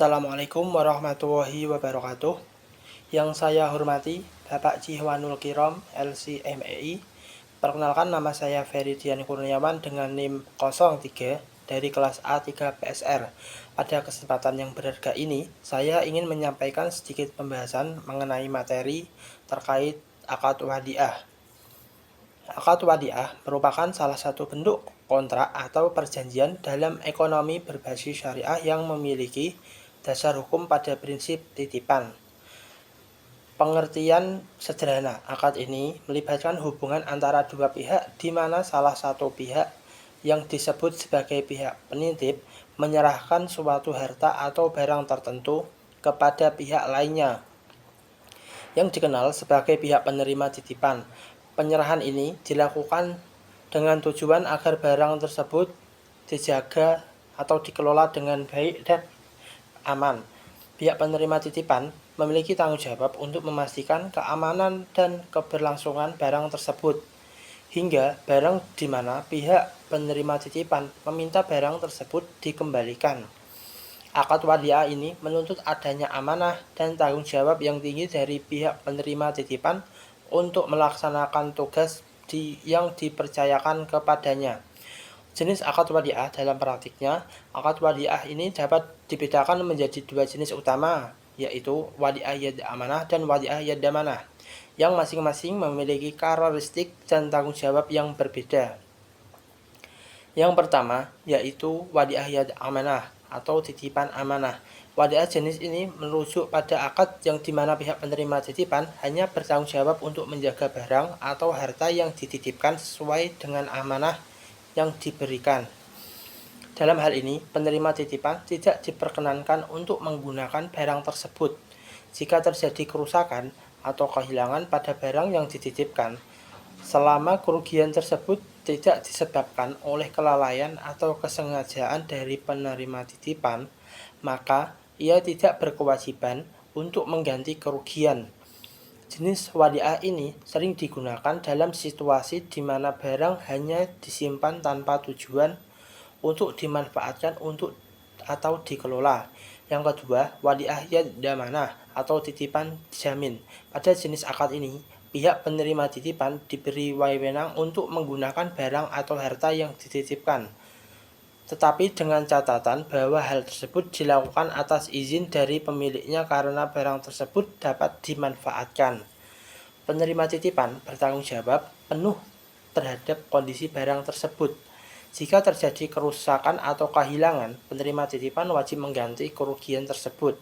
Assalamualaikum warahmatullahi wabarakatuh. Yang saya hormati Bapak Jihwanul Kirom, LC.MEI. Perkenalkan, nama saya Feridian Kurniawan dengan NIM 03 dari kelas A3 PSR. Pada kesempatan yang berharga ini, saya ingin menyampaikan sedikit pembahasan mengenai materi terkait akad wadiah. Akad wadiah merupakan salah satu bentuk kontrak atau perjanjian dalam ekonomi berbasis syariah yang memiliki dasar hukum pada prinsip titipan. Pengertian sederhana akad ini melibatkan hubungan antara dua pihak di mana salah satu pihak yang disebut sebagai pihak penitip menyerahkan suatu harta atau barang tertentu kepada pihak lainnya yang dikenal sebagai pihak penerima titipan. Penyerahan ini dilakukan dengan tujuan agar barang tersebut dijaga atau dikelola dengan baik dan aman. Pihak penerima titipan memiliki tanggung jawab untuk memastikan keamanan dan keberlangsungan barang tersebut hingga barang di mana pihak penerima titipan meminta barang tersebut dikembalikan. Akad wadiah ini menuntut adanya amanah dan tanggung jawab yang tinggi dari pihak penerima titipan untuk melaksanakan tugas yang dipercayakan kepadanya. Jenis akad wadiah dalam praktiknya, akad wadiah ini dapat dibedakan menjadi dua jenis utama, yaitu wadiah yad amanah dan wadiah yad amanah, yang masing-masing memiliki karakteristik dan tanggung jawab yang berbeda. Yang pertama, yaitu wadiah yad amanah atau titipan amanah. Wadiah jenis ini merujuk pada akad yang dimana pihak penerima titipan hanya bertanggung jawab untuk menjaga barang atau harta yang dititipkan sesuai dengan amanah yang diberikan. Dalam hal ini, penerima titipan tidak diperkenankan untuk menggunakan barang tersebut. Jika terjadi kerusakan atau kehilangan pada barang yang dititipkan, selama kerugian tersebut tidak disebabkan oleh kelalaian atau kesengajaan dari penerima titipan, maka ia tidak berkewajiban untuk mengganti kerugian. Jenis wadiah ini sering digunakan dalam situasi di mana barang hanya disimpan tanpa tujuan untuk dimanfaatkan atau dikelola. Yang kedua, wadiah yad amanah atau titipan jamin. Pada jenis akad ini, pihak penerima titipan diberi wewenang untuk menggunakan barang atau harta yang dititipkan, tetapi dengan catatan bahwa hal tersebut dilakukan atas izin dari pemiliknya karena barang tersebut dapat dimanfaatkan. Penerima titipan bertanggung jawab penuh terhadap kondisi barang tersebut. Jika terjadi kerusakan atau kehilangan, penerima titipan wajib mengganti kerugian tersebut.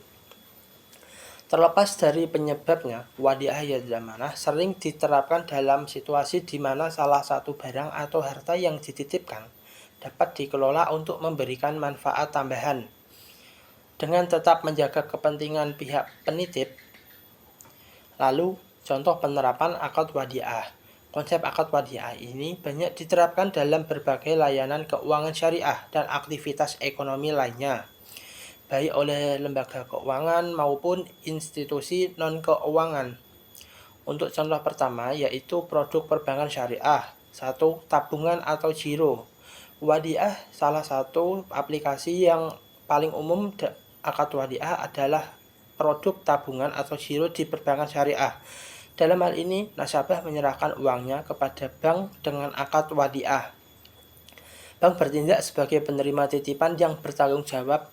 Terlepas dari penyebabnya, wadiah yad amanah sering diterapkan dalam situasi di mana salah satu barang atau harta yang dititipkan dapat dikelola untuk memberikan manfaat tambahan dengan tetap menjaga kepentingan pihak penitip. Lalu, contoh penerapan akad wadiah. Konsep akad wadiah ini banyak diterapkan dalam berbagai layanan keuangan syariah dan aktivitas ekonomi lainnya, baik oleh lembaga keuangan maupun institusi non-keuangan. Untuk contoh pertama yaitu produk perbankan syariah. 1. Tabungan atau giro. Wadiah salah satu aplikasi yang paling umum akad wadiah adalah produk tabungan atau giro di perbankan syariah. Dalam hal ini, nasabah menyerahkan uangnya kepada bank dengan akad wadiah. Bank bertindak sebagai penerima titipan yang bertanggung jawab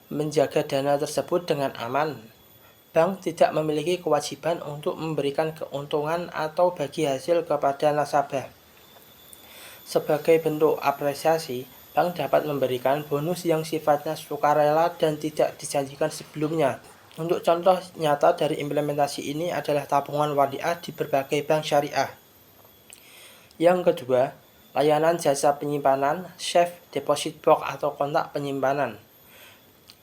menjaga dana tersebut dengan aman. Bank tidak memiliki kewajiban untuk memberikan keuntungan atau bagi hasil kepada nasabah. Sebagai bentuk apresiasi, bank dapat memberikan bonus yang sifatnya sukarela dan tidak dijanjikan sebelumnya. Untuk contoh nyata dari implementasi ini adalah tabungan wadiah di berbagai bank syariah. Yang kedua, layanan jasa penyimpanan, safe deposit box atau kotak penyimpanan.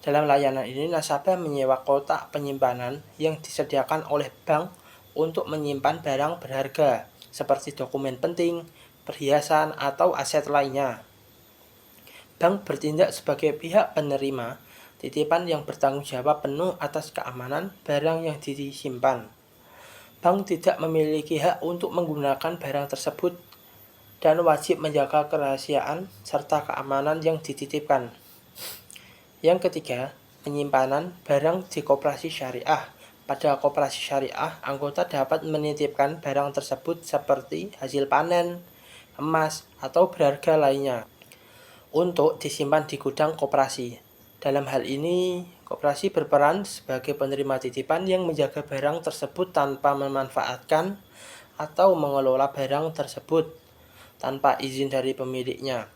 Dalam layanan ini, nasabah menyewa kotak penyimpanan yang disediakan oleh bank untuk menyimpan barang berharga seperti dokumen penting, perhiasan, atau aset lainnya. Bank bertindak sebagai pihak penerima titipan yang bertanggung jawab penuh atas keamanan barang yang disimpan. Bank tidak memiliki hak untuk menggunakan barang tersebut dan wajib menjaga kerahasiaan serta keamanan yang dititipkan. Yang ketiga, penyimpanan barang di koperasi syariah. Pada koperasi syariah, anggota dapat menitipkan barang tersebut seperti hasil panen, emas, atau berharga lainnya untuk disimpan di gudang koperasi. Dalam hal ini, koperasi berperan sebagai penerima titipan yang menjaga barang tersebut tanpa memanfaatkan atau mengelola barang tersebut tanpa izin dari pemiliknya.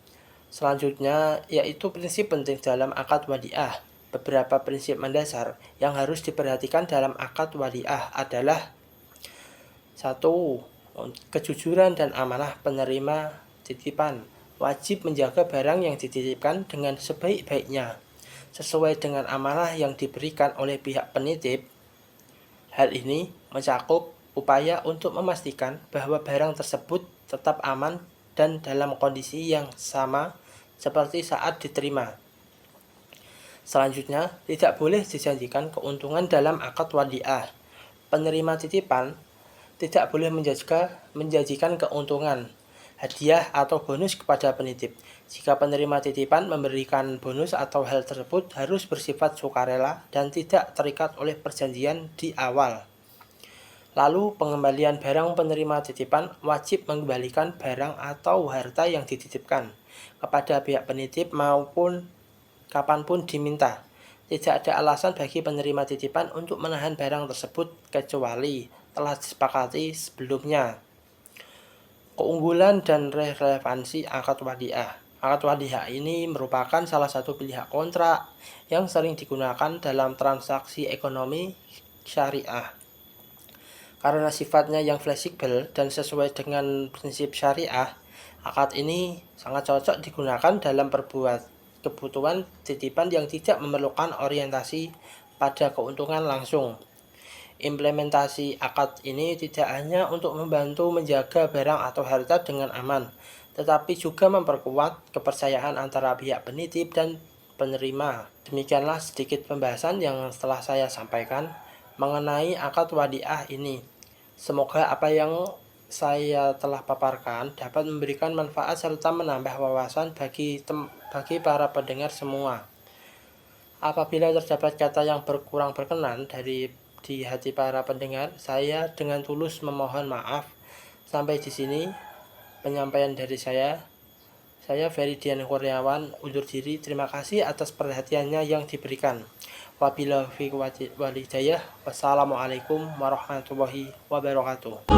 Selanjutnya, yaitu prinsip penting dalam akad wadiah. Beberapa prinsip mendasar yang harus diperhatikan dalam akad wadiah adalah: 1. Kejujuran dan amanah penerima titipan. Wajib menjaga barang yang dititipkan dengan sebaik-baiknya, sesuai dengan amanah yang diberikan oleh pihak penitip. Hal ini mencakup upaya untuk memastikan bahwa barang tersebut tetap aman dan dalam kondisi yang sama seperti saat diterima. Selanjutnya, tidak boleh dijanjikan keuntungan dalam akad wadiah. Penerima titipan tidak boleh menjanjikan keuntungan, hadiah, atau bonus kepada penitip. Jika penerima titipan memberikan bonus atau hal tersebut harus bersifat sukarela dan tidak terikat oleh perjanjian di awal. Lalu, pengembalian barang penerima titipan wajib mengembalikan barang atau harta yang dititipkan kepada pihak penitip maupun kapanpun diminta. Tidak ada alasan bagi penerima titipan untuk menahan barang tersebut kecuali telah disepakati sebelumnya. Keunggulan dan relevansi akad wadiah. Akad wadiah ini merupakan salah satu pilihan kontrak yang sering digunakan dalam transaksi ekonomi syariah. Karena sifatnya yang fleksibel dan sesuai dengan prinsip syariah, akad ini sangat cocok digunakan dalam kebutuhan titipan yang tidak memerlukan orientasi pada keuntungan langsung. Implementasi akad ini tidak hanya untuk membantu menjaga barang atau harta dengan aman, tetapi juga memperkuat kepercayaan antara pihak penitip dan penerima. Demikianlah sedikit pembahasan yang telah saya sampaikan mengenai akad wadiah ini. Semoga apa yang saya telah paparkan dapat memberikan manfaat serta menambah wawasan bagi para pendengar semua. Apabila terdapat kata yang kurang berkenan di hati para pendengar, saya dengan tulus memohon maaf. Sampai di sini penyampaian dari saya. Saya Feridian Kurniawan undur diri. Terima kasih atas perhatiannya yang diberikan. Wabillahi walhidayah. Wassalamualaikum warahmatullahi wabarakatuh.